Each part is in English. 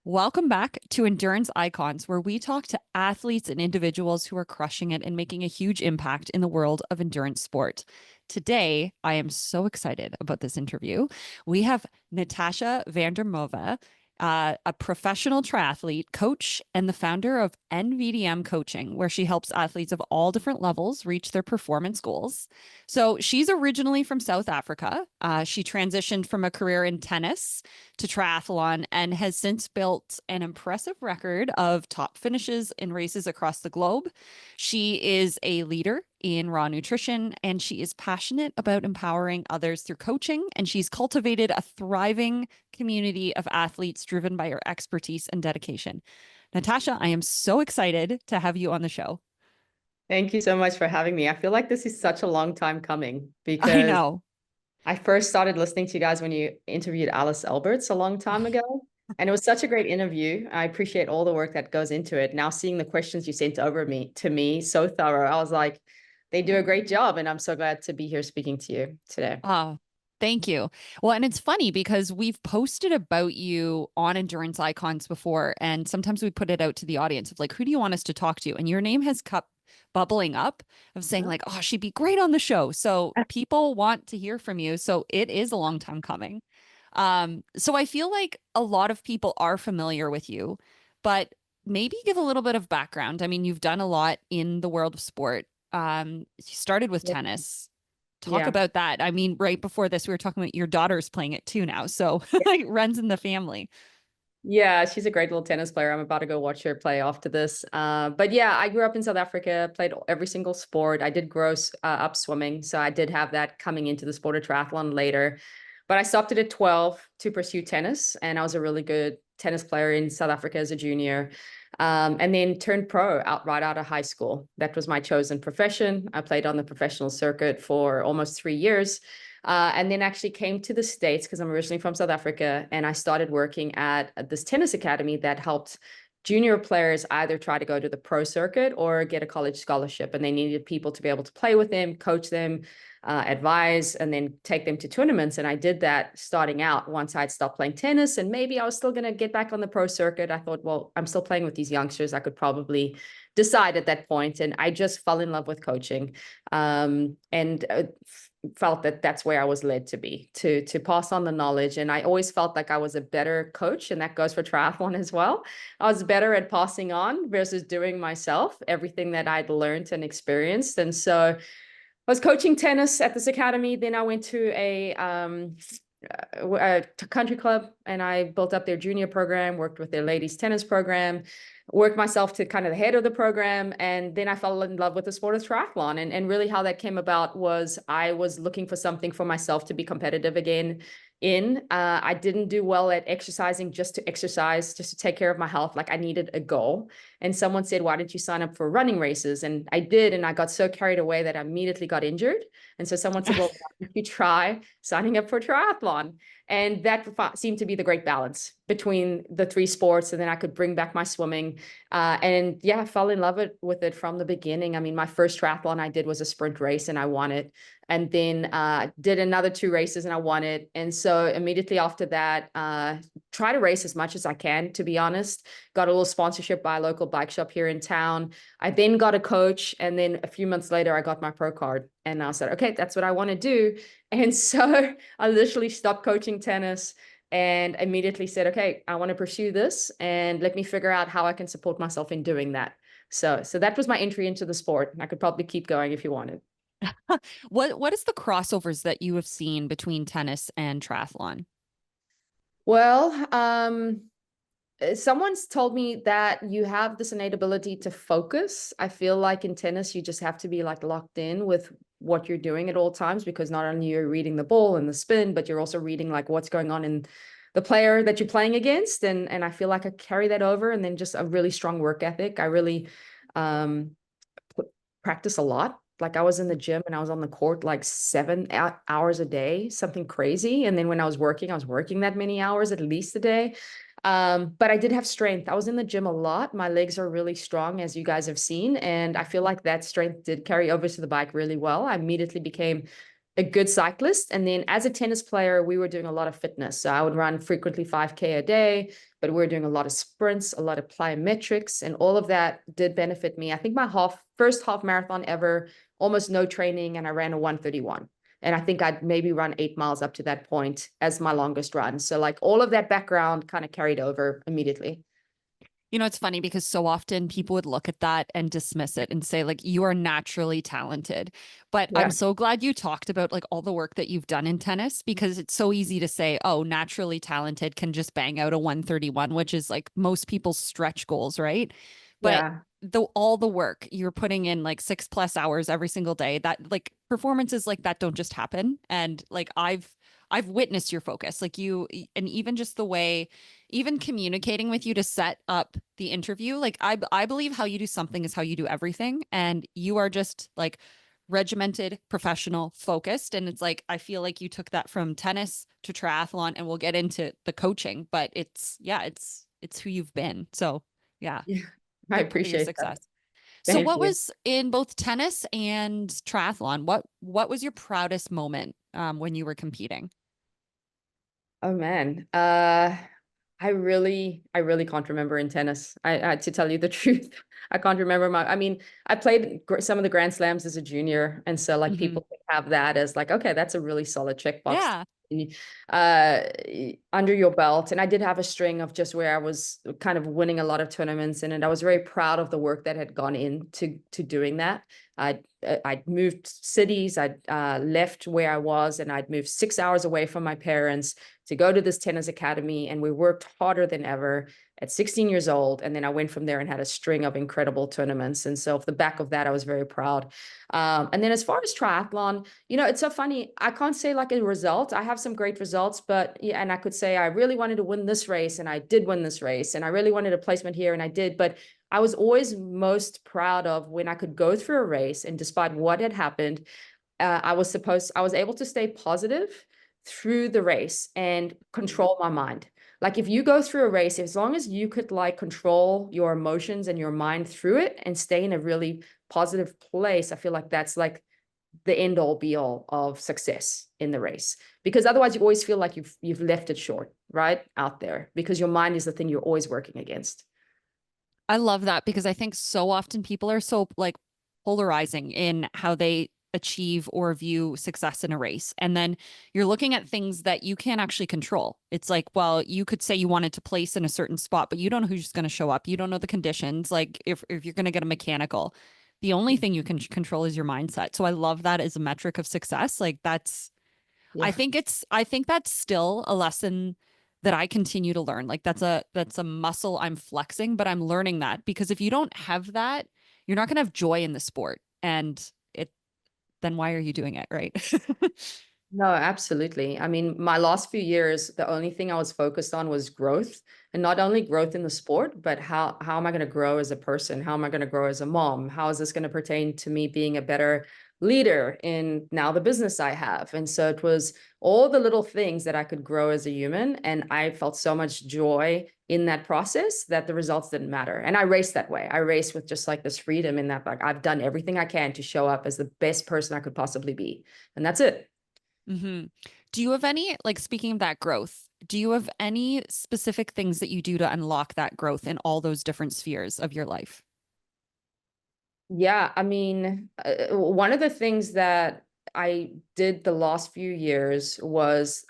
Welcome back to Endurance Icons, where we talk to athletes and individuals who are crushing it and making a huge impact in the world of endurance sport. Today, I am so excited about this interview. We have Natasha van der Merwe, a professional triathlete, coach, and the founder of NVDM Coaching, where she helps athletes of all different levels reach their performance goals. So she's originally from South Africa. She transitioned from a career in tennis to triathlon and has since built an impressive record of top finishes in races across the globe. She is a leader in raw nutrition and she is passionate about empowering others through coaching. And she's cultivated a thriving community of athletes driven by her expertise and dedication. Natasha, I am so excited to have you on the show. Thank you so much for having me. I feel like this is such a long time coming I because know. I first started listening to you guys when you interviewed Alice Alberts a long time ago. And it was such a great interview. I appreciate all the work that goes into it. Now seeing the questions you sent over to me, so thorough. I was like, they do a great job. And I'm so glad to be here speaking to you today. Oh, thank you. Well, and it's funny because we've posted about you on Endurance Icons before, and sometimes we put it out to the audience of like, who do you want us to talk to? And your name has kept bubbling up of saying like, oh, she'd be great on the show. So people want to hear from you. So it is a long time coming. So I feel like a lot of people are familiar with you, but maybe give a little bit of background. I mean, you've done a lot in the world of sport. You started with Yeah. tennis. Talk Yeah. about that. I mean, right before this, we were talking about your daughter's playing it too now. So like runs in the family. Yeah, she's a great little tennis player. I'm about to go watch her play after this. But yeah, I grew up in South Africa, played every single sport. I did grow up swimming, so I did have that coming into the sport of triathlon later. But I stopped it at 12 to pursue tennis, and I was a really good tennis player in South Africa as a junior. And then turned pro right out of high school. That was my chosen profession. I played on the professional circuit for almost 3 years. And then actually came to the States because I'm originally from South Africa. And I started working at this tennis academy that helped junior players either try to go to the pro circuit or get a college scholarship. And they needed people to be able to play with them, coach them, advise, and then take them to tournaments. And I did that starting out once I'd stopped playing tennis. And maybe I was still going to get back on the pro circuit. I thought, well, I'm still playing with these youngsters. I could probably decide at that point. And I just fell in love with coaching. And felt that that's where I was led to be, to pass on the knowledge. And I always felt like I was a better coach, and that goes for triathlon as well. I was better at passing on versus doing myself everything that I'd learned and experienced. And so I was coaching tennis at this academy. Then I went to a country club and I built up their junior program, worked with their ladies tennis program, worked myself to kind of the head of the program. And then I fell in love with the sport of triathlon. And really how that came about was I was looking for something for myself to be competitive again in. I didn't do well at exercising just to exercise, just to take care of my health. Like I needed a goal. And someone said, why don't you sign up for running races? And I did. And I got so carried away that I immediately got injured. And so someone said, well, why don't you try signing up for triathlon? And that seemed to be the great balance between the three sports. And then I could bring back my swimming. And yeah, I fell in love with it from the beginning. I mean, my first triathlon I did was a sprint race and I won it. And then did another 2 races and I won it. And so immediately after that, try to race as much as I can, to be honest. Got a little sponsorship by a local bike shop here in town. I then got a coach. And then a few months later, I got my pro card. And I said, okay, that's what I want to do. And so I literally stopped coaching tennis and immediately said, okay, I want to pursue this and let me figure out how I can support myself in doing that. So that was my entry into the sport. I could probably keep going if you wanted. What is the crossovers that you have seen between tennis and triathlon? Well, someone's told me that you have this innate ability to focus. I feel like in tennis, you just have to be like locked in with what you're doing at all times, because not only you're reading the ball and the spin, but you're also reading like what's going on in the player that you're playing against. And I feel like I carry that over, and then just a really strong work ethic. I really practice a lot. Like I was in the gym and I was on the court like 7 hours a day, something crazy. And then when I was working that many hours, at least a day. But I did have strength. I was in the gym a lot. My legs are really strong, as you guys have seen. And I feel like that strength did carry over to the bike really well. I immediately became a good cyclist. And then as a tennis player, we were doing a lot of fitness. So I would run frequently 5K a day, but we were doing a lot of sprints, a lot of plyometrics, and all of that did benefit me. I think my first half marathon ever, almost no training, and I ran a 1:31. And I think I'd maybe run 8 miles up to that point as my longest run. So like all of that background kind of carried over immediately. You know, it's funny because so often people would look at that and dismiss it and say, like, you are naturally talented. But I'm Yeah. so glad you talked about like all the work that you've done in tennis because it's so easy to say, oh, naturally talented can just bang out a 131, which is like most people's stretch goals, right? But Yeah. all the work you're putting in like 6+ hours every single day, that like performances like that don't just happen. And like I've witnessed your focus, like you, and even just the way, even communicating with you to set up the interview. Like I believe how you do something is how you do everything. And you are just like regimented, professional, focused. And it's like, I feel like you took that from tennis to triathlon, and we'll get into the coaching, but yeah, it's who you've been. So yeah, Yeah. I big part of your appreciate that. success. So Thank what you. was in both tennis and triathlon? What was your proudest moment when you were competing? Oh man. I really can't remember in tennis. To tell you the truth, I can't remember I mean, I played some of the Grand Slams as a junior. And so like Hmm. people have that as like, okay, that's a really solid checkbox Yeah. uh, under your belt. And I did have a string of just where I was kind of winning a lot of tournaments in, and I was very proud of the work that had gone into doing that. I'd moved cities. I'd left where I was, and I'd moved 6 hours away from my parents to go to this tennis academy. And we worked harder than ever at 16 years old. And then I went from there and had a string of incredible tournaments. And so off the back of that, I was very proud. And then as far as triathlon, you know, it's so funny. I can't say like a result. I have some great results, but yeah, and I could say I really wanted to win this race and I did win this race. And I really wanted a placement here and I did. But I was always most proud of when I could go through a race and despite what had happened, I was able to stay positive through the race and control my mind. Like if you go through a race, as long as you could like control your emotions and your mind through it and stay in a really positive place, I feel like that's like the end all be all of success in the race. Because otherwise you always feel like you've left it short, right? Out there. Because your mind is the thing you're always working against. I love that because I think so often people are so like polarizing in how they achieve or view success in a race. And then you're looking at things that you can't actually control. It's like, well, you could say you wanted to place in a certain spot, but you don't know who's going to show up. You don't know the conditions. Like if you're going to get a mechanical, the only thing you can control is your mindset. So I love that as a metric of success. Like Yeah. I think that's still a lesson that I continue to learn. Like that's a muscle I'm flexing, but I'm learning that because if you don't have that, you're not going to have joy in the sport. And it then why are you doing it, right? No, absolutely. I mean, my last few years, the only thing I was focused on was growth, and not only growth in the sport, but how am I going to grow as a person? How am I going to grow as a mom? How is this going to pertain to me being a better leader in now the business I have? And so it was all the little things that I could grow as a human, and I felt so much joy in that process that the results didn't matter. And I raced that way. I raced with just like this freedom in that, like I've done everything I can to show up as the best person I could possibly be, and that's it. Hmm. Do you have any, like speaking of that growth, do you have any specific things that you do to unlock that growth in all those different spheres of your life? Yeah, I mean, one of the things that I did the last few years was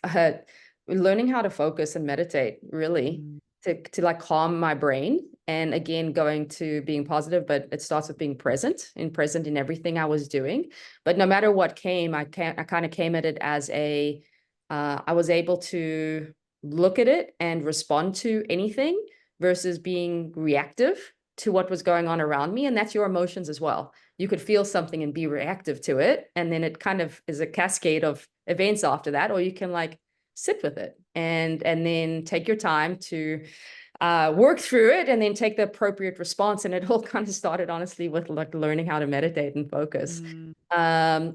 learning how to focus and meditate, really, Mm. to like calm my brain. And again, going to being positive, but it starts with being present in everything I was doing. But no matter what came, I kind of came at it as I was able to look at it and respond to anything versus being reactive to what was going on around me. And that's your emotions as well. You could feel something and be reactive to it. And then it kind of is a cascade of events after that, or you can like sit with it and then take your time to work through it and then take the appropriate response. And it all kind of started honestly with like learning how to meditate and focus. Mm.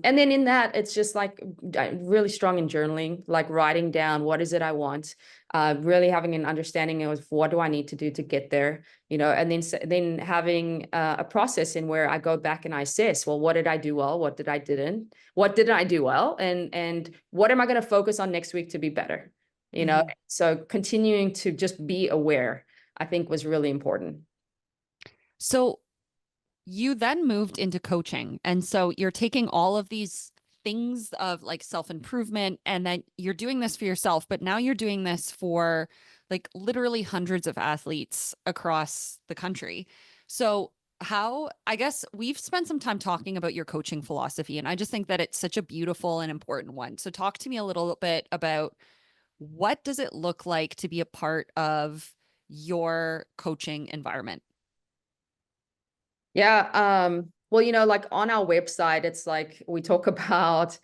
And then in that, it's just like really strong in journaling, like writing down what is it I want. really having an understanding of what do I need to do to get there, and then having a process in where I go back and I assess, well, what did I do well? What did I do well? And what am I going to focus on next week to be better? Mhm. So continuing to just be aware, I think was really important. So you then moved into coaching. And so you're taking all of these things of like self-improvement and then you're doing this for yourself, but now you're doing this for like literally hundreds of athletes across the country. So how, I guess we've spent some time talking about your coaching philosophy, and I just think that it's such a beautiful and important one. So talk to me a little bit about what does it look like to be a part of your coaching environment? Yeah. Well, like on our website, it's like we talk about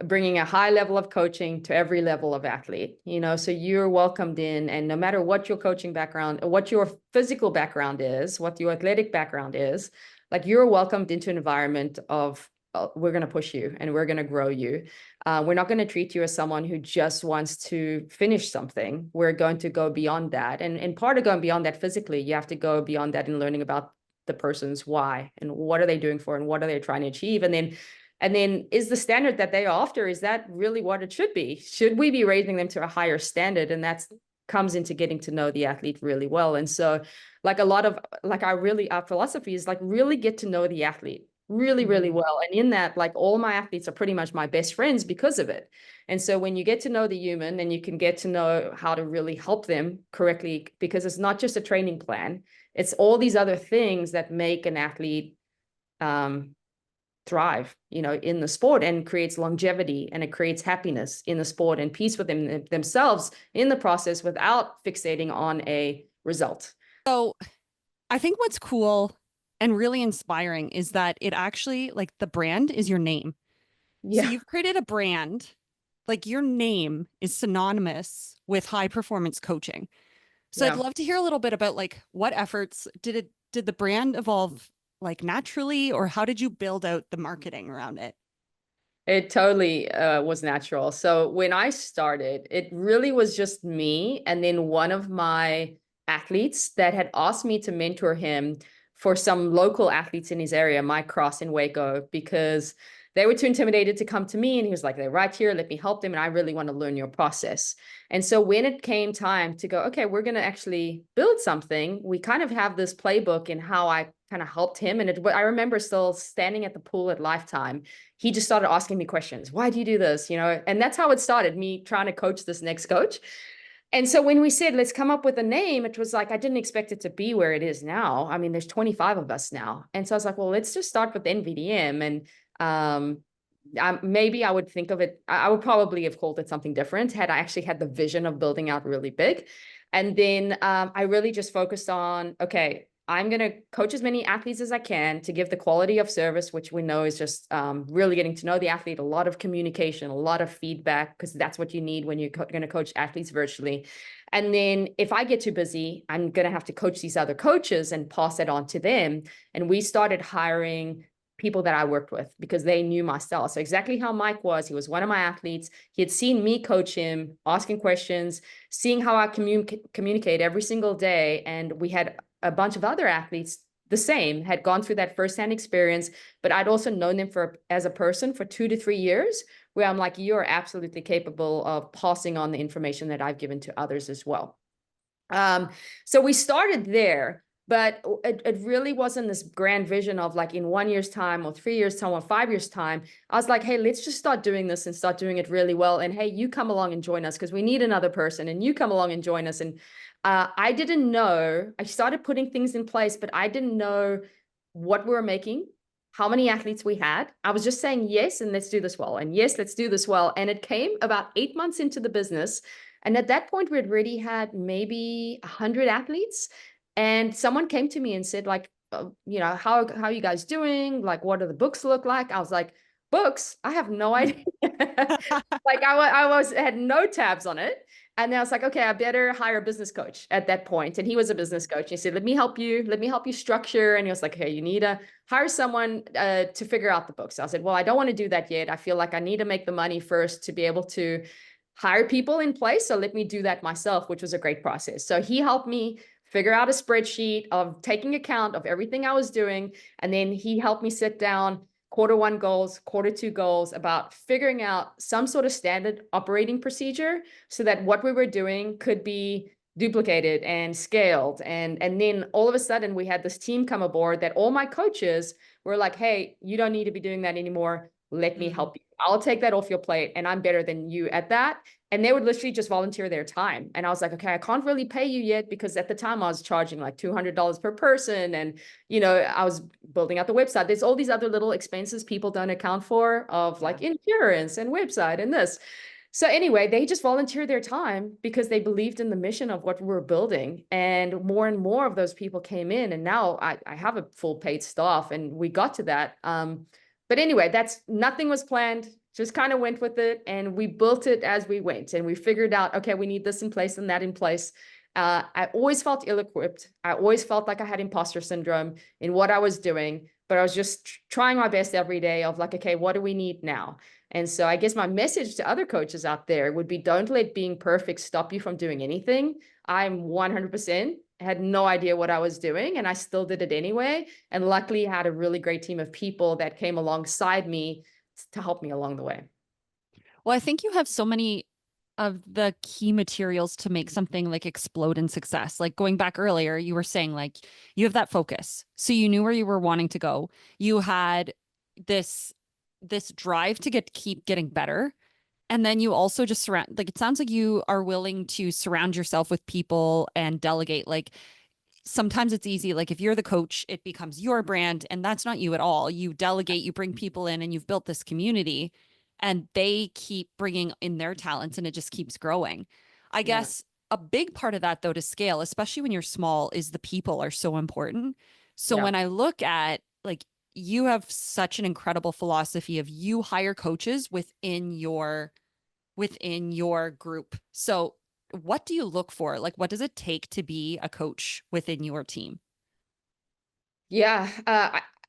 bringing a high level of coaching to every level of athlete, so you're welcomed in, and no matter what your coaching background, what your physical background is, what your athletic background is, like you're welcomed into an environment of, we're going to push you and we're going to grow you. We're not going to treat you as someone who just wants to finish something. We're going to go beyond that. And part of going beyond that physically, you have to go beyond that in learning about the person's why and what are they doing for and what are they trying to achieve, and then is the standard that they are after, is that really what it should be? Should we be raising them to a higher standard? And that's comes into getting to know the athlete really well. And so like a lot of like our philosophy is like really get to know the athlete really, really Mhm. well. And in that, like all my athletes are pretty much my best friends because of it. And so when you get to know the human, then you can get to know how to really help them correctly, because it's not just a training plan. It's all these other things that make an athlete thrive, in the sport, and creates longevity, and it creates happiness in the sport and peace with themselves in the process without fixating on a result. So I think what's cool and really inspiring is that it actually, like, the brand is your name. So Yeah, you've created a brand, like your name is synonymous with high performance coaching. So I'd yeah. love to hear a little bit about like what efforts did the brand evolve like naturally, or how did you build out the marketing around it? It totally was natural. So when I started, it really was just me and then one of my athletes that had asked me to mentor him for some local athletes in his area, Mike Cross in Waco, because they were too intimidated to come to me. And he was like, they're right here, let me help them. And I really want to learn your process. And so when it came time to go, okay, we're going to actually build something, we kind of have this playbook in how I kind of helped him. And I remember still standing at the pool at Lifetime, he just started asking me questions. Why do you do this? And that's how it started, me trying to coach this next coach. And so when we said, let's come up with a name, it was like, I didn't expect it to be where it is now. I mean, there's 25 of us now. And so I was like, well, let's just start with NVDM. And maybe I would think of it, I would probably have called it something different had I actually had the vision of building out really big. And then I really just focused on, okay, I'm going to coach as many athletes as I can to give the quality of service, which we know is just really getting to know the athlete, a lot of communication, a lot of feedback, because that's what you need when you're going to coach athletes virtually. And then if I get too busy, I'm going to have to coach these other coaches and pass it on to them. And we started hiring people that I worked with because they knew my style. So exactly how Mike was, he was one of my athletes. He had seen me coach him, asking questions, seeing how I communicate every single day. And we had a bunch of other athletes the same, had gone through that firsthand experience, but I'd also known them as a person for 2 to 3 years, where I'm like, you're absolutely capable of passing on the information that I've given to others as well. So we started there, but it really wasn't this grand vision of like in 1 year's time or 3 years time or 5 years time. I was like, hey, let's just start doing this and start doing it really well. And hey, you come along and join us because we need another person, and you come along and join us. And I didn't know, I started putting things in place, but I didn't know what we were making, how many athletes we had. I was just saying, yes, and let's do this well. And yes, let's do this well. And it came about 8 months into the business. And at that point, we had already had maybe 100 athletes. And someone came to me and said, like, how are you guys doing? Like, what do the books look like? I was like, books? I have no idea. Like had no tabs on it. And then I was like, okay, I better hire a business coach at that point. And he was a business coach. He said, let me help you structure. And he was like, okay, you need to hire someone to figure out the books. I said, well, I don't want to do that yet. I feel like I need to make the money first to be able to hire people in place. So let me do that myself, which was a great process. So he helped me figure out a spreadsheet of taking account of everything I was doing. And then he helped me sit down quarter 1 goals, quarter 2 goals, about figuring out some sort of standard operating procedure so that what we were doing could be duplicated and scaled. And then all of a sudden we had this team come aboard that all my coaches were like, hey, you don't need to be doing that anymore. Let me help you. I'll take that off your plate, and I'm better than you at that. And they would literally just volunteer their time. And I was like, okay, I can't really pay you yet, because at the time I was charging like $200 per person. And, I was building out the website. There's all these other little expenses people don't account for, of like insurance and website and this. So anyway, they just volunteered their time because they believed in the mission of what we were building. And more of those people came in. And now I have a full paid staff, and we got to that. But anyway, nothing was planned, just kind of went with it. And we built it as we went. And we figured out, okay, we need this in place and that in place. I always felt ill-equipped. I always felt like I had imposter syndrome in what I was doing, but I was just trying my best every day of like, okay, what do we need now? And so I guess my message to other coaches out there would be, don't let being perfect stop you from doing anything. I'm 100% had no idea what I was doing, and I still did it anyway. And luckily had a really great team of people that came alongside me to help me along the way. Well, I think you have so many of the key materials to make something like explode in success. Like going back earlier, you were saying like you have that focus. So you knew where you were wanting to go. You had this drive to keep getting better. And then you also just like, it sounds like you are willing to surround yourself with people and delegate. Like sometimes it's easy. Like if you're the coach, it becomes your brand, and that's not you at all. You delegate, you bring people in, and you've built this community, and they keep bringing in their talents, and it just keeps growing. I guess a big part of that, though, to scale, especially when you're small, is the people are so important. So Yeah. when I look at like, you have such an incredible philosophy of you hire coaches within your group. So what do you look for? Like, what does it take to be a coach within your team? Yeah,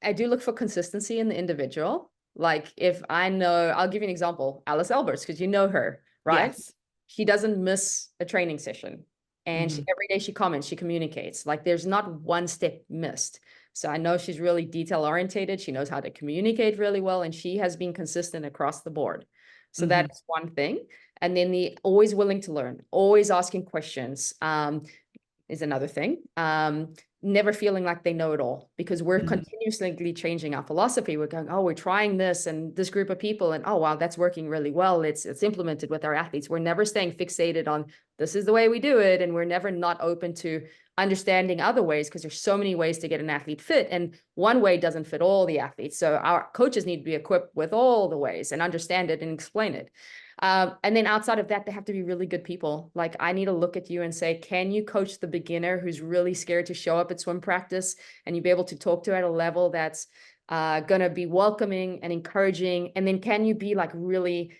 I do look for consistency in the individual. Like if I know, I'll give you an example, Alice Alberts, because you know her, right? Yes. She doesn't miss a training session. And Mhm. every day she comments, she communicates. Like there's not one step missed. So I know she's really detail orientated. She knows how to communicate really well, and she has been consistent across the board. So Mhm. that's one thing. And then the always willing to learn, always asking questions. Is another thing. Never feeling like they know it all, because we're Mhm. continuously changing our philosophy. We're going, oh, we're trying this and this group of people, and oh wow, that's working really well. It's implemented with our athletes. We're never staying fixated on this is the way we do it, and we're never not open to understanding other ways, because there's so many ways to get an athlete fit, and one way doesn't fit all the athletes. So our coaches need to be equipped with all the ways and understand it and explain it. And then outside of that, they have to be really good people. Like I need to look at you and say, can you coach the beginner who's really scared to show up at swim practice, and you be able to talk to at a level that's going to be welcoming and encouraging? And then can you be like really,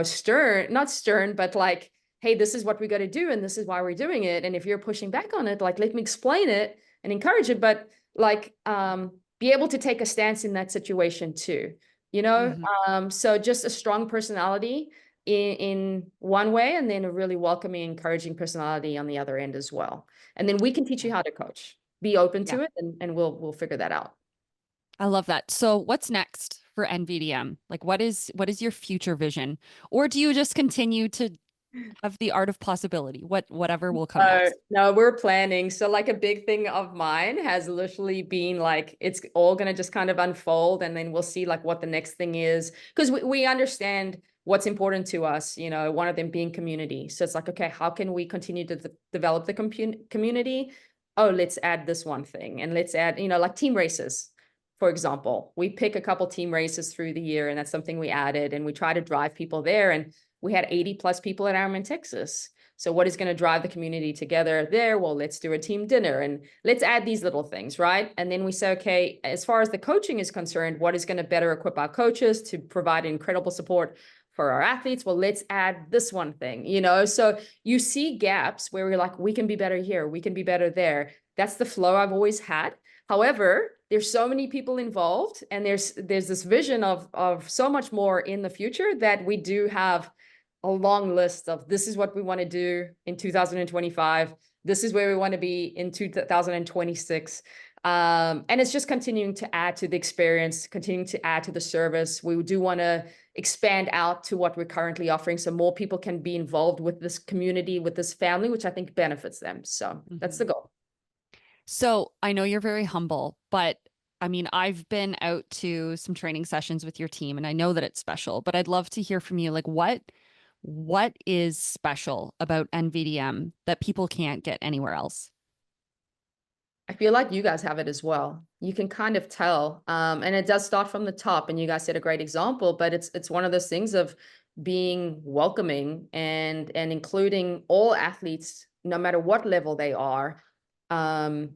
stern, not stern, but like, hey, this is what we got to do, and this is why we're doing it. And if you're pushing back on it, like, let me explain it and encourage it, but like, be able to take a stance in that situation too, Mhm. so just a strong personality in one way, and then a really welcoming, encouraging personality on the other end as well. And then we can teach you how to coach. Be open Yeah. to it, and we'll figure that out. I love that. So what's next for NVDM? Like what is your future vision? Or do you just continue to have the art of possibility? Whatever will come next. No, we're planning. So like a big thing of mine has literally been like, it's all going to just kind of unfold, and then we'll see like what the next thing is. Because we understand what's important to us, one of them being community. So it's like, okay, how can we continue to develop the community? Oh, let's add this one thing, and let's add, like team races. For example, we pick a couple team races through the year, and that's something we added, and we try to drive people there. And we had 80 plus people at Ironman Texas. So what is going to drive the community together there? Well, let's do a team dinner, and let's add these little things, right? And then we say, okay, as far as the coaching is concerned, what is going to better equip our coaches to provide incredible support for our athletes? Well, let's add this one thing, So you see gaps where we're like, we can be better here, we can be better there. That's the flow I've always had. However, there's so many people involved, and there's this vision of so much more in the future, that we do have a long list of this is what we want to do in 2025. This is where we want to be in 2026. And it's just continuing to add to the experience, continuing to add to the service. We do want to expand out to what we're currently offering so more people can be involved with this community, with this family, which I think benefits them. So that's the goal. So I know you're very humble, but I mean, I've been out to some training sessions with your team and I know that it's special, but I'd love to hear from you. Like what is special about NVDM that people can't get anywhere else? I feel like you guys have it as well. You can kind of tell, and it does start from the top. And you guys set a great example, but it's one of those things of being welcoming and including all athletes, no matter what level they are, um,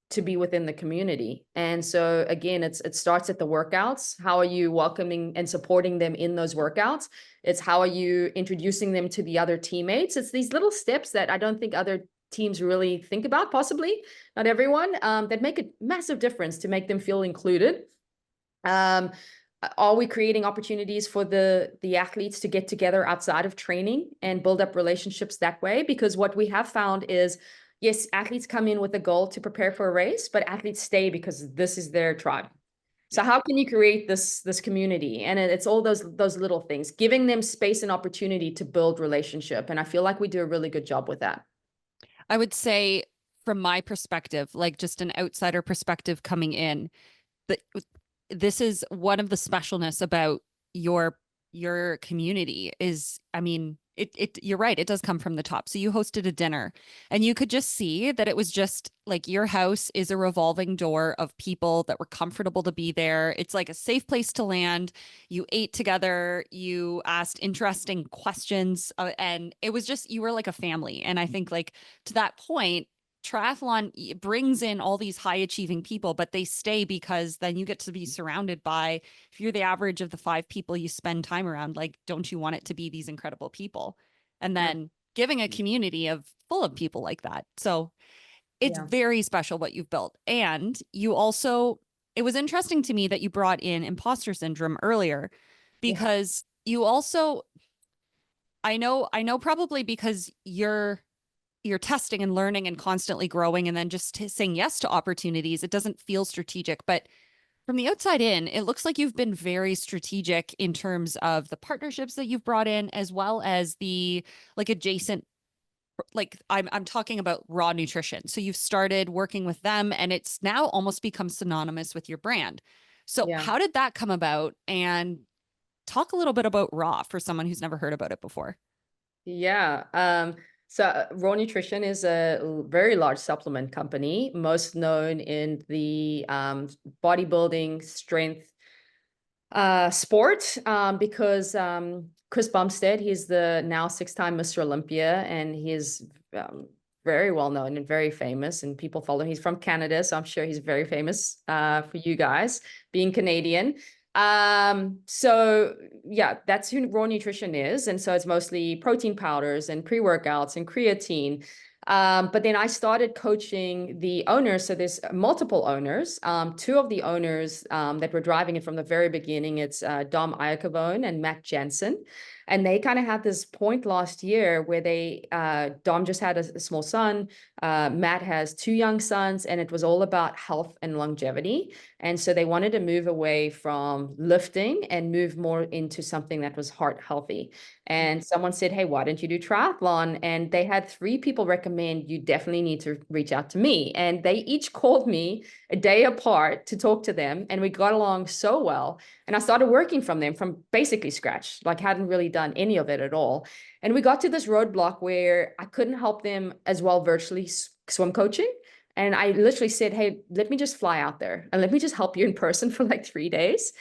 to be within the community. And so again, it starts at the workouts. How are you welcoming and supporting them in those workouts? It's how are you introducing them to the other teammates? It's these little steps that I don't think other teams really think about, possibly not everyone, that make a massive difference to make them feel included. Are we creating opportunities for the athletes to get together outside of training and build up relationships that way? Because what we have found is, yes, athletes come in with a goal to prepare for a race, but athletes stay because this is their tribe. So how can you create this community? And it's all those little things, giving them space and opportunity to build relationship. And I feel like we do a really good job with that. I would say from my perspective, like just an outsider perspective coming in, that this is one of the specialness about your community is, I mean, you're right, it does come from the top. So you hosted a dinner and you could just see that it was just like your house is a revolving door of people that were comfortable to be there. It's like a safe place to land. You ate together, you asked interesting questions, and it was just you were like a family. And I think like to that point, triathlon brings in all these high achieving people, but they stay because then you get to be surrounded by, if you're the average of the 5 people you spend time around, like, don't you want it to be these incredible people? And Yeah. then giving a community of full of people like that. So it's Yeah. very special what you've built. And you also, it was interesting to me that you brought in imposter syndrome earlier Yeah. because you also, I know probably because you're testing and learning and constantly growing and then just saying yes to opportunities. It doesn't feel strategic, but from the outside in, it looks like you've been very strategic in terms of the partnerships that you've brought in, as well as the like adjacent, like I'm talking about raw nutrition. So you've started working with them and it's now almost become synonymous with your brand. So Yeah. how did that come about? And talk a little bit about raw for someone who's never heard about it before. Yeah. So Raw Nutrition is a very large supplement company, most known in the bodybuilding strength sport, because Chris Bumstead, he's the now 6-time Mr. Olympia, and he's very well known and very famous, and people follow him. He's from Canada, so I'm sure he's very famous for you guys, being Canadian. So yeah, that's who Raw Nutrition is. And so it's mostly protein powders and pre-workouts and creatine. But then I started coaching the owners. So there's multiple owners. Two of the owners that were driving it from the very beginning, it's Dom Iacobone and Matt Jensen. And they kind of had this point last year where Dom just had a small son. Matt has 2 young sons, and it was all about health and longevity. And so they wanted to move away from lifting and move more into something that was heart healthy. And someone said, hey, why don't you do triathlon? And they had 3 people recommend you definitely need to reach out to me. And they each called me a day apart to talk to them. And we got along so well. And I started working from them from basically scratch, like hadn't really done any of it at all. And we got to this roadblock where I couldn't help them as well virtually swim coaching. And I literally said, hey, let me just fly out there and let me just help you in person for like 3 days.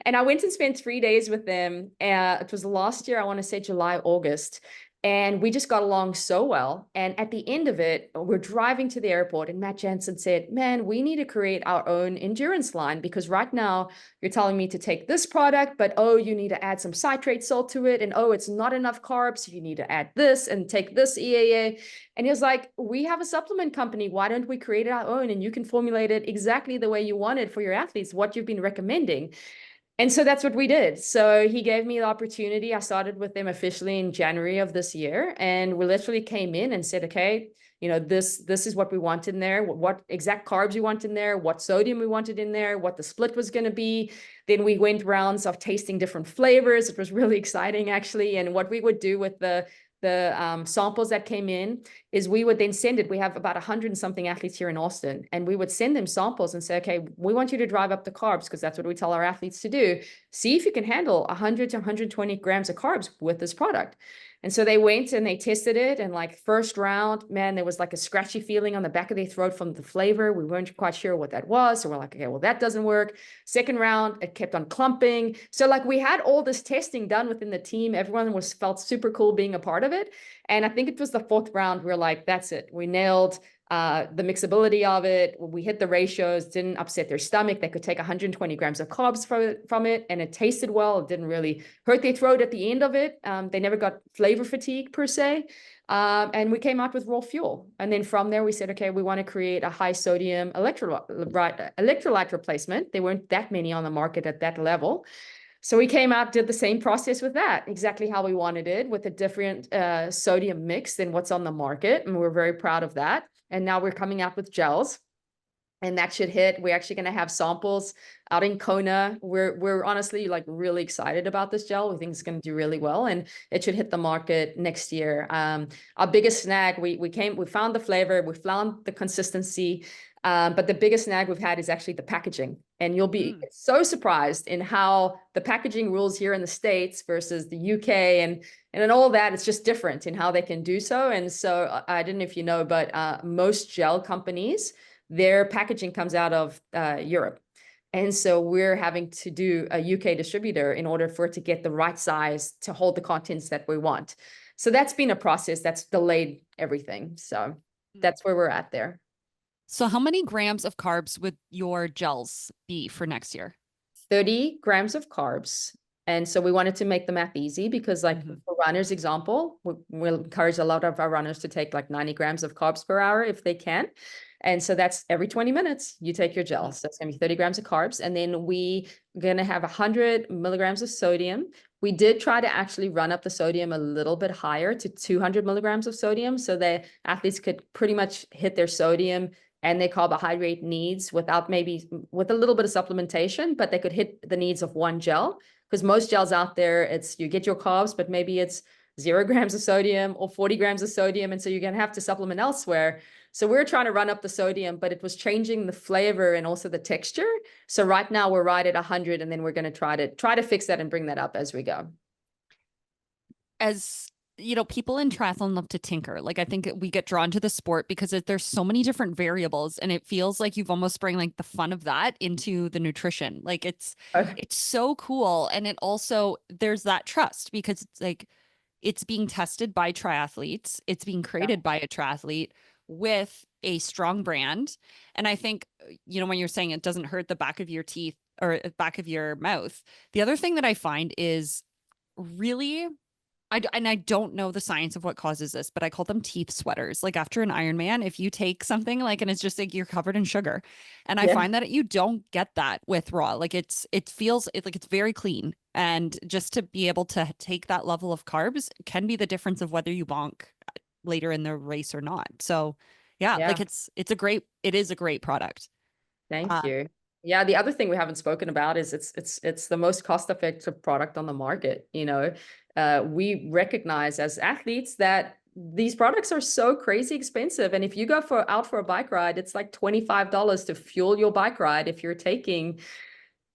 And I went and spent 3 days with them. It was last year, I want to say July, August. And we just got along so well. And at the end of it, we're driving to the airport and Matt Jensen said, man, we need to create our own endurance line because right now you're telling me to take this product, but oh, you need to add some citrate salt to it. And oh, it's not enough carbs. So you need to add this and take this EAA. And he was like, we have a supplement company. Why don't we create our own? And you can formulate it exactly the way you want it for your athletes, what you've been recommending. And so that's what we did. So he gave me the opportunity. I started with them officially in January of this year. And we literally came in and said, okay, this is what we want in there, what exact carbs we want in there, what sodium we wanted in there, what the split was going to be. Then we went rounds of tasting different flavors. It was really exciting, actually. And what we would do with the samples that came in is we would then send it. We have about 100 and something athletes here in Austin, and we would send them samples and say, okay, we want you to drive up the carbs because that's what we tell our athletes to do. See if you can handle 100 to 120 grams of carbs with this product. And so they went and they tested it. And like first round, man, there was like a scratchy feeling on the back of their throat from the flavor. We weren't quite sure what that was. So we're like, okay, well, that doesn't work. Second round, it kept on clumping. So like we had all this testing done within the team. Everyone felt super cool being a part of it. And I think it was the fourth round. We're like, that's it. We nailed the mixability of it. We hit the ratios, didn't upset their stomach. They could take 120 grams of carbs from it, and it tasted well. It didn't really hurt their throat at the end of it. They never got flavor fatigue per se. And we came out with raw fuel. And then from there, we said, okay, we want to create a high sodium electrolyte replacement. There weren't that many on the market at that level. So we came out, did the same process with that, exactly how we wanted it, with a different sodium mix than what's on the market. And we're very proud of that. And now we're coming out with gels, and that should hit. We're actually going to have samples out in Kona. We're honestly like really excited about this gel. We think it's going to do really well, and it should hit the market next year. Our biggest snag, we found the flavor, we found the consistency, but the biggest snag we've had is actually the packaging. And you'll be so surprised in how the packaging rules here in the States versus the UK and in all that, it's just different in how they can do so. And so I don't know if you know, but most gel companies, their packaging comes out of Europe. And so we're having to do a UK distributor in order for it to get the right size to hold the contents that we want. So that's been a process that's delayed everything. So that's where we're at there. So how many grams of carbs would your gels be for next year? 30 grams of carbs. And so we wanted to make the math easy because like for runners example, we'll encourage a lot of our runners to take like 90 grams of carbs per hour if they can. And so that's every 20 minutes you take your gel. So it's going to be 30 grams of carbs. And then we going to have 100 milligrams of sodium. We did try to actually run up the sodium a little bit higher to 200 milligrams of sodium so that athletes could pretty much hit their sodium and their carbohydrate needs with a little bit of supplementation, but they could hit the needs of one gel. Because most gels out there, it's you get your carbs, but maybe it's 0 grams of sodium or 40 grams of sodium. And so you're going to have to supplement elsewhere. So we're trying to run up the sodium, but it was changing the flavor and also the texture. So right now we're right at 100, and then we're going to try to fix that and bring that up as we go. As you know, people in triathlon love to tinker. Like, I think we get drawn to the sport because there's so many different variables, and it feels like you've almost bring like the fun of that into the nutrition. Like it's so cool. And it also, there's that trust because it's like, it's being tested by triathletes. It's being created by a triathlete with a strong brand. And I think, you know, when you're saying it doesn't hurt the back of your teeth or back of your mouth, the other thing that I find is really, I don't know the science of what causes this, but I call them teeth sweaters. Like after an Ironman, if you take something like, and it's just like you're covered in sugar, and I find that you don't get that with raw. Like it feels like it's very clean, and just to be able to take that level of carbs can be the difference of whether you bonk later in the race or not. So yeah. Like it is a great product. Thank you. Yeah, the other thing we haven't spoken about is it's the most cost-effective product on the market. You know, we recognize as athletes that these products are so crazy expensive. And if you go out for a bike ride, it's like $25 to fuel your bike ride if you're taking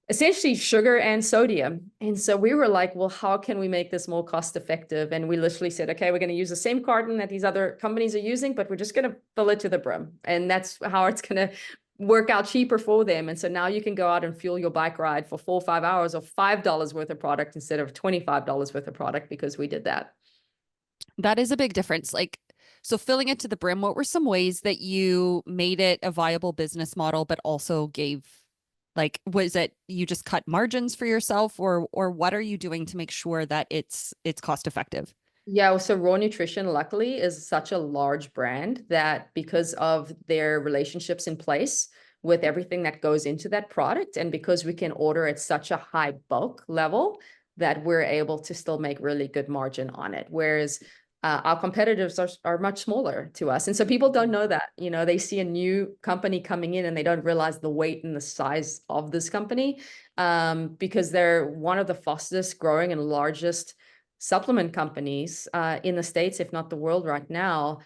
essentially sugar and sodium. And so we were like, well, how can we make this more cost effective? And we literally said, okay, we're going to use the same carton that these other companies are using, but we're just going to fill it to the brim. And that's how it's going to work out cheaper for them. And so now you can go out and fuel your bike ride for 4 or 5 hours of $5 worth of product instead of $25 worth of product, because we did that. That is a big difference. Like, so filling it to the brim, what were some ways that you made it a viable business model, but also gave, like, was it you just cut margins for yourself, or what are you doing to make sure that it's cost effective? Yeah, so Raw Nutrition, luckily, is such a large brand that because of their relationships in place with everything that goes into that product. And because we can order at such a high bulk level, that we're able to still make really good margin on it. Whereas our competitors are much smaller to us. And so people don't know that, they see a new company coming in and they don't realize the weight and the size of this company, because they're one of the fastest growing and largest supplement companies in the States, if not the world right now,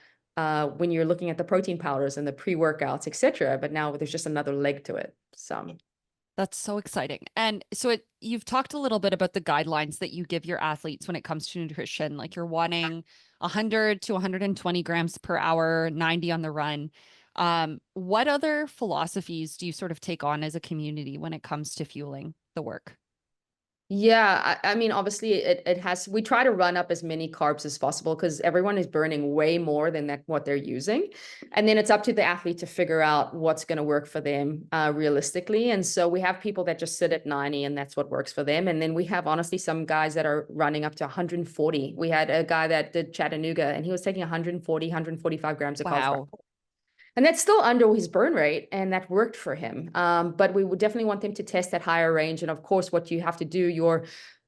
when you're looking at the protein powders and the pre-workouts, etc. But now there's just another leg to it. So That's so exciting. And so you've talked a little bit about the guidelines that you give your athletes when it comes to nutrition, like you're wanting 100 to 120 grams per hour, 90 on the run. What other philosophies do you sort of take on as a community when it comes to fueling the work? yeah, I mean, obviously it has, we try to run up as many carbs as possible because everyone is burning way more than what they're using. And then it's up to the athlete to figure out what's going to work for them realistically. And so we have people that just sit at 90 and that's what works for them. And then we have honestly some guys that are running up to 140. We had a guy that did Chattanooga and he was taking 140, 145 grams of carbs. Wow. And that's still under his burn rate, and that worked for him. But we would definitely want them to test at higher range. And of course, what you have to do,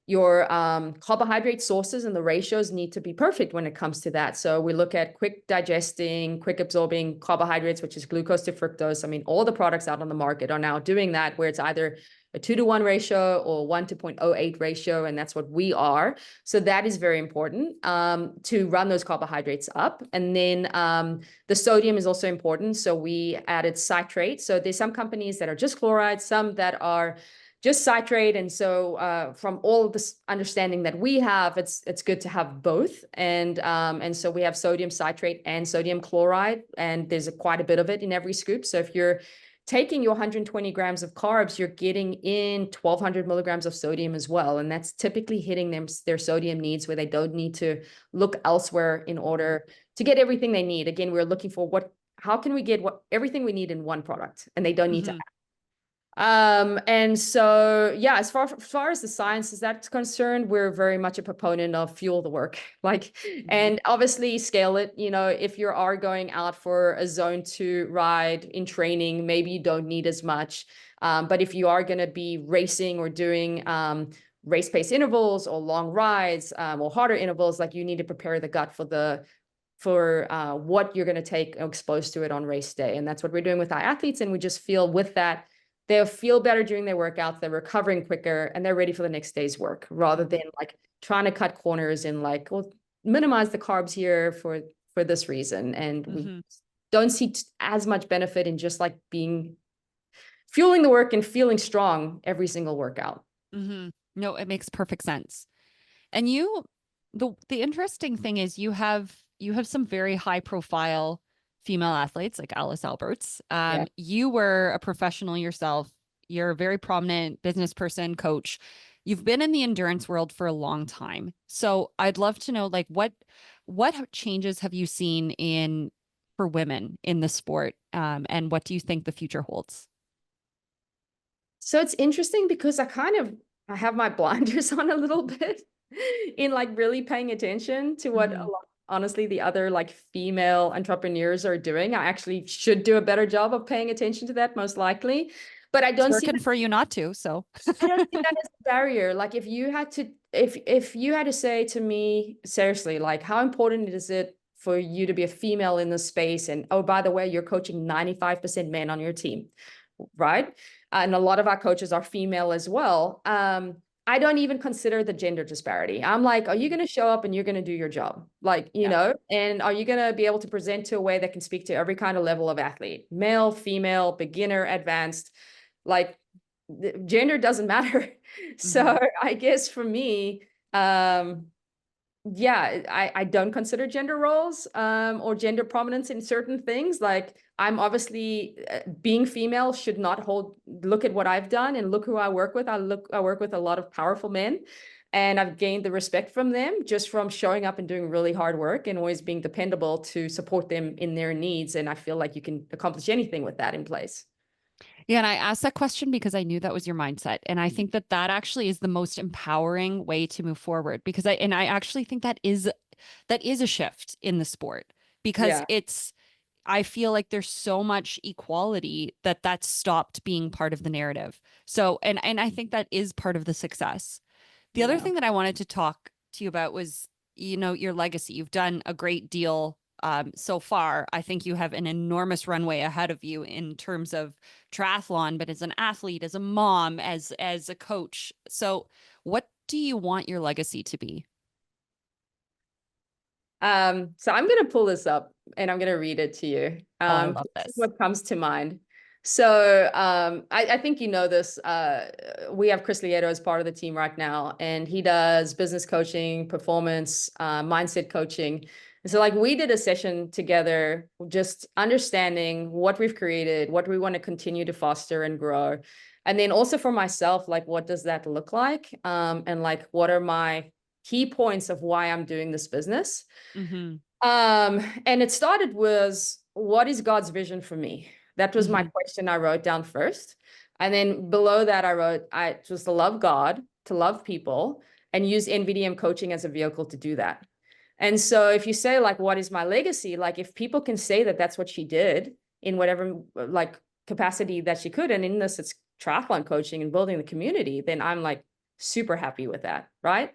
your carbohydrate sources and the ratios need to be perfect when it comes to that. So we look at quick digesting, quick absorbing carbohydrates, which is glucose to fructose. I mean, all the products out on the market are now doing that, where it's either a 2-to-1 ratio or 1 to 0.08 ratio, and that's what we are. So that is very important to run those carbohydrates up. And then the sodium is also important. So we added citrate. So there's some companies that are just chloride, some that are just citrate. And so from all of this understanding that we have, it's good to have both. And so we have sodium citrate and sodium chloride, and there's quite a bit of it in every scoop. So if you're taking your 120 grams of carbs, you're getting in 1,200 milligrams of sodium as well. And that's typically hitting their sodium needs, where they don't need to look elsewhere in order to get everything they need. Again, we're looking for how can we get everything we need in one product, and they don't need to. And so, yeah, as far as the science is that's concerned, we're very much a proponent of fuel the work, and obviously scale it. If you are going out for a zone 2 ride in training, maybe you don't need as much. But if you are going to be racing or doing race pace intervals or long rides or harder intervals, you need to prepare the gut for what you're going to take exposed to it on race day. And that's what we're doing with our athletes. And we just feel with that, they'll feel better during their workouts, they're recovering quicker, and they're ready for the next day's work, rather than trying to cut corners and minimize the carbs here for this reason. And we don't see as much benefit in just fueling the work and feeling strong every single workout. No, it makes perfect sense. And the interesting thing is you have some very high profile female athletes like Alice Alberts. Yeah. You were a professional yourself. You're a very prominent business person, coach. You've been in the endurance world for a long time. So I'd love to know, what changes have you seen for women in the sport? And what do you think the future holds? So it's interesting because I have my blinders on a little bit in really paying attention to what honestly the other female entrepreneurs are doing. I actually should do a better job of paying attention to that, most likely. But I don't see working for you not to. So I don't see that as a barrier. If you had to say to me seriously, how important is it for you to be a female in this space? And oh, by the way, you're coaching 95% men on your team, right? And a lot of our coaches are female as well. I don't even consider the gender disparity. I'm are you going to show up and you're going to do your job? And are you going to be able to present to a way that can speak to every kind of level of athlete, male, female, beginner, advanced, gender doesn't matter. So I guess for me, yeah, I don't consider gender roles or gender prominence in certain things. I'm obviously being female should not look at what I've done and look who I work with. I work with a lot of powerful men, and I've gained the respect from them just from showing up and doing really hard work and always being dependable to support them in their needs. And I feel like you can accomplish anything with that in place. Yeah, and I asked that question because I knew that was your mindset. And I think that actually is the most empowering way to move forward, because I actually think that is a shift in the sport, because Yeah. I feel like there's so much equality that that's stopped being part of the narrative. So, and I think that is part of the success. The other Yeah. thing that I wanted to talk to you about was, your legacy. You've done a great deal so far. I think you have an enormous runway ahead of you in terms of triathlon, but as an athlete, as a mom, as a coach. So, what do you want your legacy to be? So I'm going to pull this up and I'm going to read it to you. Oh, I love This is this. what comes to mind. So I think you know this. We have Chris Lieto as part of the team right now, and he does business coaching, performance, mindset coaching. And so like we did a session together, just understanding what we've created, what we want to continue to foster and grow. And then also for myself, like what does that look like? And like what are my key points of why I'm doing this business? Mm-hmm. And it started was, what is God's vision for me? That was my Mm-hmm. question I wrote down first. And then below that, I wrote, I just to love God, to love people, and use NVDM coaching as a vehicle to do that. And so if you say like, what is my legacy? Like if people can say that that's what she did in whatever like capacity that she could, and in this, it's triathlon coaching and building the community, then I'm like super happy with that. Right.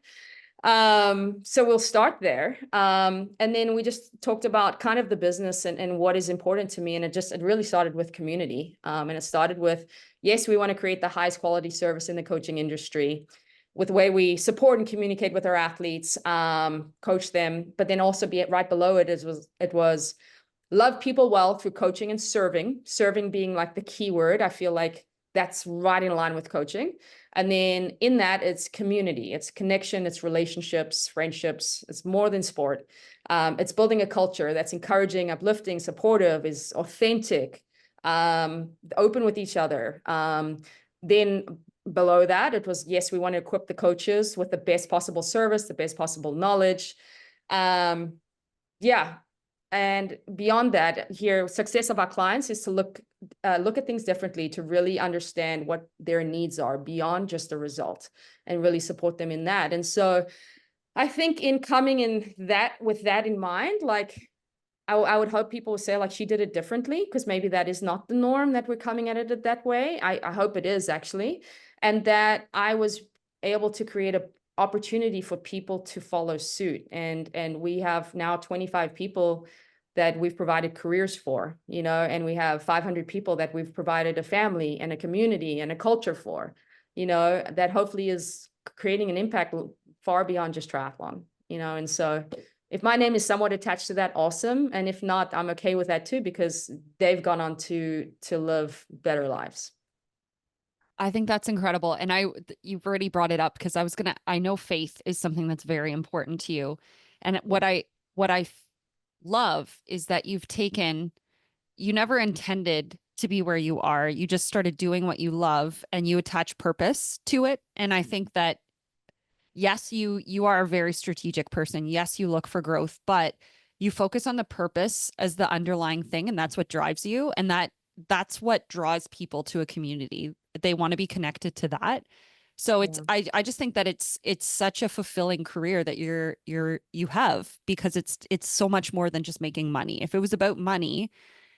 So we'll start there. And then we just talked about kind of the business and what is important to me. And it really started with community. And it started with, yes, we want to create the highest quality service in the coaching industry with the way we support and communicate with our athletes, coach them, but then also be right below it was love people well through coaching and serving being like the key word. I feel like that's right in line with coaching. And then in that, it's community, it's connection, it's relationships, friendships. It's more than sport. It's building a culture that's encouraging, uplifting, supportive, is authentic, open with each other. Then below that, it was, yes, we want to equip the coaches with the best possible service, the best possible knowledge. Yeah. And beyond that, here, success of our clients is to look at things differently, to really understand what their needs are beyond just the result and really support them in that. And so I think in coming in that with that in mind, like I would hope people would say like she did it differently, because maybe that is not the norm that we're coming at it that way. I hope it is actually. And that I was able to create a opportunity for people to follow suit. And we have now 25 people that we've provided careers for, and we have 500 people that we've provided a family and a community and a culture for, that hopefully is creating an impact far beyond just triathlon, and so if my name is somewhat attached to that, awesome. And if not, I'm okay with that too, because they've gone on to live better lives. I think that's incredible. And you've already brought it up because I know faith is something that's very important to you. And what I love is that you never intended to be where you are. You just started doing what you love and you attach purpose to it. And I think that yes, you are a very strategic person. Yes, you look for growth, but you focus on the purpose as the underlying thing, and that's what drives you. And that's what draws people to a community. They want to be connected to that. So Yeah. I just think that it's such a fulfilling career that you have, because it's so much more than just making money. If it was about money,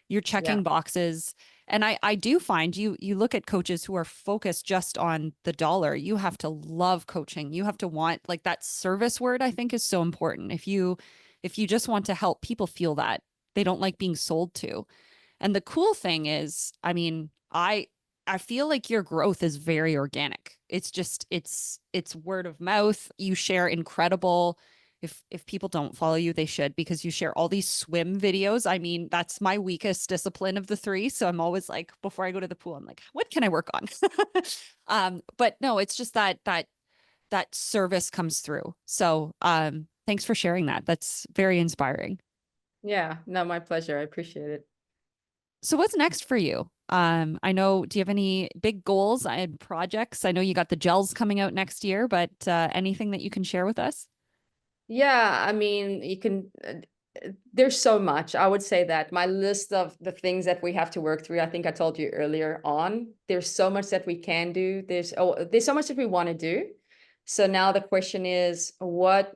you're Yeah. checking boxes. And I do find you look at coaches who are focused just on the dollar. You have to love coaching. You have to want, like, that service word, I think, is so important. If you just want to help people feel that they don't like being sold to. And the cool thing is, I mean, I feel like your growth is very organic. It's just it's word of mouth. You share incredible, if people don't follow you, they should, because you share all these swim videos. I mean, that's my weakest discipline of the three. So I'm always like, before I go to the pool, I'm like, what can I work on? But no, it's just that service comes through. So thanks for sharing that. That's very inspiring. Yeah. No, my pleasure. I appreciate it. So what's next for you? I know, do you have any big goals and projects? I know you got the gels coming out next year, but anything that you can share with us? Yeah. I mean, you can, there's so much. I would say that my list of the things that we have to work through, I think I told you earlier on, there's so much that we can do. There's so much that we want to do. So now the question is, what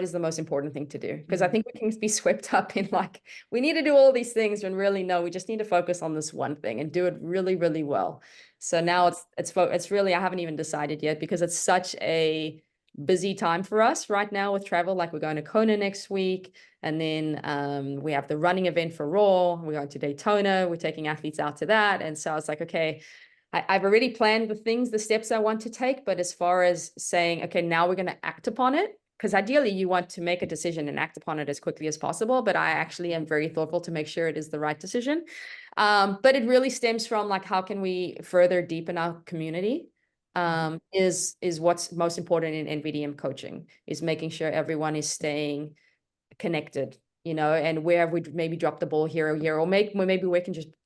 is the most important thing to do? Because I think we can be swept up in like, we need to do all these things, and really, no, we just need to focus on this one thing and do it really, really well. So now it's really, I haven't even decided yet, because it's such a busy time for us right now with travel. Like, we're going to Kona next week, and then we have the running event for Raw. We're going to Daytona. We're taking athletes out to that. And so I was like, okay, I've already planned the steps I want to take. But as far as saying, okay, now we're going to act upon it, because ideally you want to make a decision and act upon it as quickly as possible. But I actually am very thoughtful to make sure it is the right decision. But it really stems from like, how can we further deepen our community? Is what's most important in NVDM coaching, is making sure everyone is staying connected, and where have we maybe dropped the ball here or here, or maybe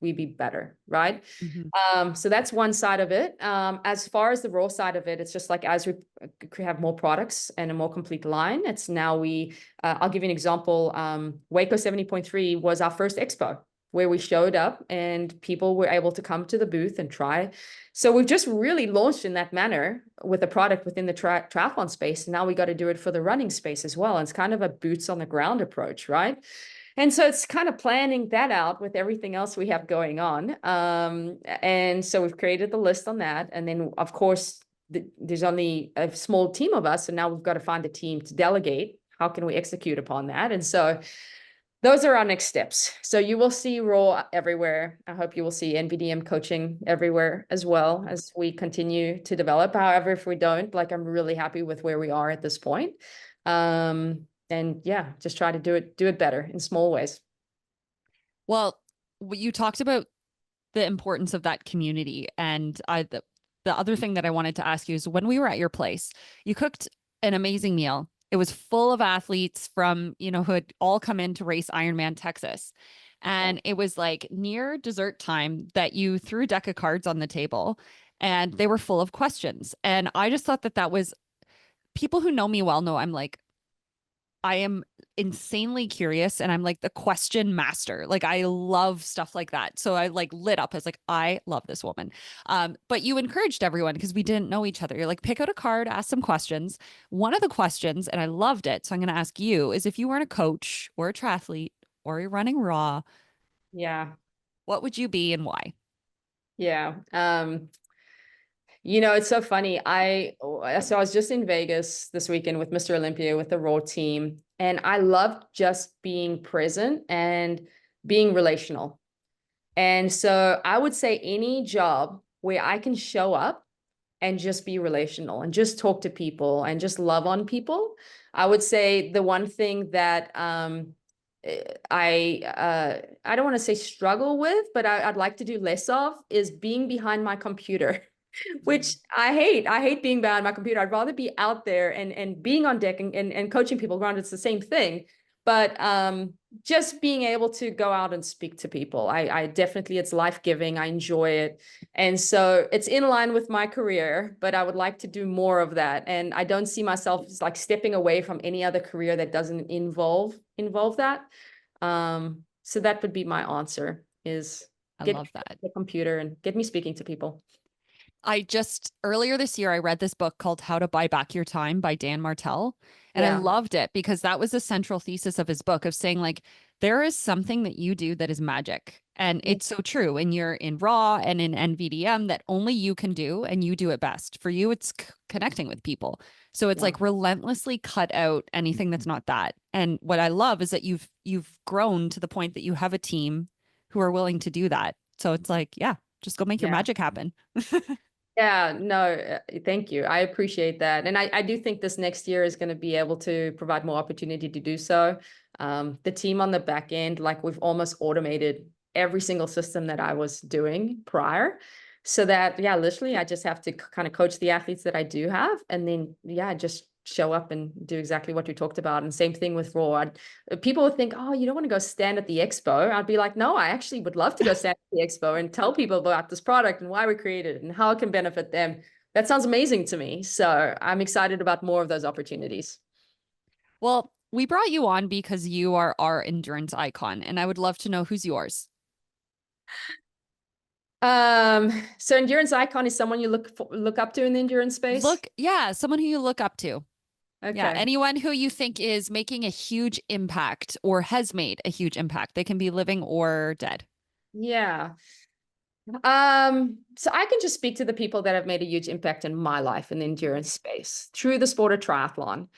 we be better, right? So that's one side of it. As far as the raw side of it, it's just like, as we have more products and a more complete line, it's now I'll give you an example. Waco 70.3 was our first expo, where we showed up and people were able to come to the booth and try. So we've just really launched in that manner with a product within the triathlon space. Now we got to do it for the running space as well. And it's kind of a boots on the ground approach, right? And so it's kind of planning that out with everything else we have going on. And so we've created the list on that. And then, of course, there's only a small team of us. So now we've got to find a team to delegate. How can we execute upon that? And so those are our next steps. So you will see Raw everywhere. I hope you will see NVDM coaching everywhere as well, as we continue to develop. However, if we don't, like, I'm really happy with where we are at this point. And yeah, just try to do it better in small ways. Well, you talked about the importance of that community. And the other thing that I wanted to ask you is, when we were at your place, you cooked an amazing meal. It was full of athletes from, who had all come in to race Ironman Texas. And it was like near dessert time that you threw a deck of cards on the table, and they were full of questions. And I just thought that was, people who know me well know I'm like, I am insanely curious, and I'm like the question master. Like, I love stuff like that. So I like lit up. I was like, I love this woman. But you encouraged everyone, because we didn't know each other. You're like, pick out a card, ask some questions. One of the questions, and I loved it, so I'm going to ask you, is, if you weren't a coach or a triathlete or you're running raw, Yeah. what would you be and why? Yeah. It's so funny. I was just in Vegas this weekend with Mr. Olympia with the Raw team, and I loved just being present and being relational. And so I would say any job where I can show up and just be relational and just talk to people and just love on people. I would say the one thing that I don't want to say struggle with, but I'd like to do less of, is being behind my computer. Which I hate. I hate being behind my computer. I'd rather be out there and being on deck and coaching people. Granted, it's the same thing, but just being able to go out and speak to people. I definitely, it's life-giving. I enjoy it. And so it's in line with my career, but I would like to do more of that. And I don't see myself as like stepping away from any other career that doesn't involve that. So that would be my answer, is I get love that. the computer and get me speaking to people. Earlier this year, I read this book called How to Buy Back Your Time by Dan Martell. And I Yeah. loved it, because that was the central thesis of his book, of saying, like, there is something that you do that is magic. And Yeah. it's so true. And you're in Raw and in NVDM, that only you can do, and you do it best. For you, it's connecting with people. So it's Yeah. like relentlessly cut out anything that's not that. And what I love is that you've grown to the point that you have a team who are willing to do that. So it's like, yeah, just go make your Yeah. magic happen. Yeah, no, thank you. I appreciate that. And I do think this next year is going to be able to provide more opportunity to do so. The team on the back end, like, we've almost automated every single system that I was doing prior. So that, yeah, literally I just have to kind of coach the athletes that I do have. And then, yeah, just show up and do exactly what you talked about. And same thing with Raw. People would think, oh, you don't want to go stand at the expo. I'd be like, no, I actually would love to go stand at the expo and tell people about this product and why we created it and how it can benefit them. That sounds amazing to me. So I'm excited about more of those opportunities. Well, we brought you on because you are our endurance icon, and I would love to know, who's yours. So endurance icon is someone you look up to in the endurance space. Someone who you look up to. Yeah, Okay. anyone who you think is making a huge impact or has made a huge impact. They can be living or dead. Yeah. So I can just speak to the people that have made a huge impact in my life in the endurance space through the sport of triathlon.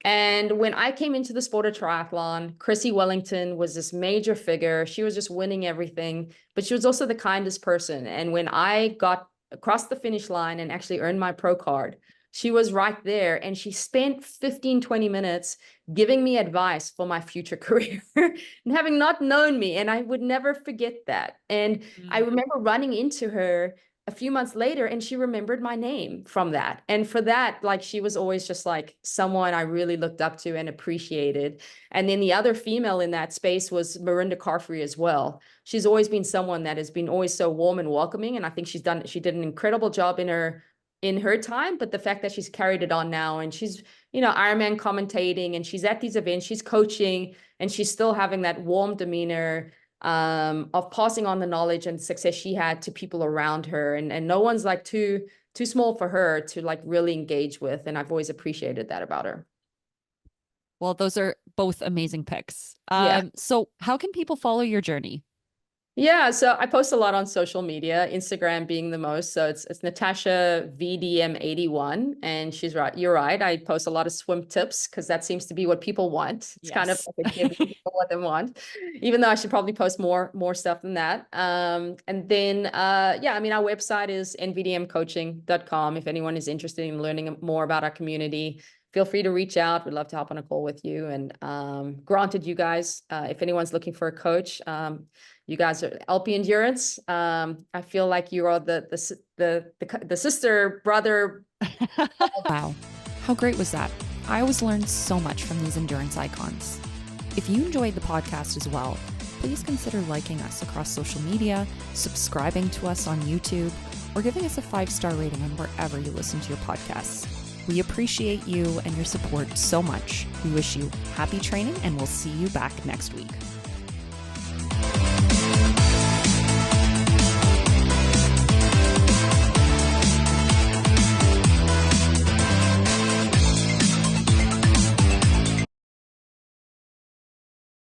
And when I came into the sport of triathlon, Chrissy Wellington was this major figure. She was just winning everything, but she was also the kindest person. And when I got across the finish line and actually earned my pro card, she was right there and she spent 15, 20 minutes giving me advice for my future career and having not known me. And I would never forget that. And I Mm. remember running into her a few months later and she remembered my name from that. And for that, like, she was always just like someone I really looked up to and appreciated. And then the other female in that space was Marinda Carfrey as well. She's always been someone that has been always so warm and welcoming. And I think she did an incredible job in her time, but the fact that she's carried it on now and she's, Ironman commentating and she's at these events, she's coaching and she's still having that warm demeanor of passing on the knowledge and success she had to people around her. And no one's like too small for her to like really engage with. And I've always appreciated that about her. Well, those are both amazing picks. Yeah. So how can people follow your journey? Yeah, so I post a lot on social media, Instagram being the most. So it's Natasha VDM 81, and she's right. You're right. I post a lot of swim tips because that seems to be what people want. It's kind of Yes. like a give people what they want, even though I should probably post more stuff than that. And then yeah, I mean, our website is nvdmcoaching.com. If anyone is interested in learning more about our community, feel free to reach out. We'd love to hop on a call with you. And granted, you guys, if anyone's looking for a coach, you guys are LP Endurance. I feel like you are the sister, brother. Wow. How great was that? I always learn so much from these endurance icons. If you enjoyed the podcast as well, please consider liking us across social media, subscribing to us on YouTube, or giving us a 5-star rating on wherever you listen to your podcasts. We appreciate you and your support so much. We wish you happy training, and we'll see you back next week.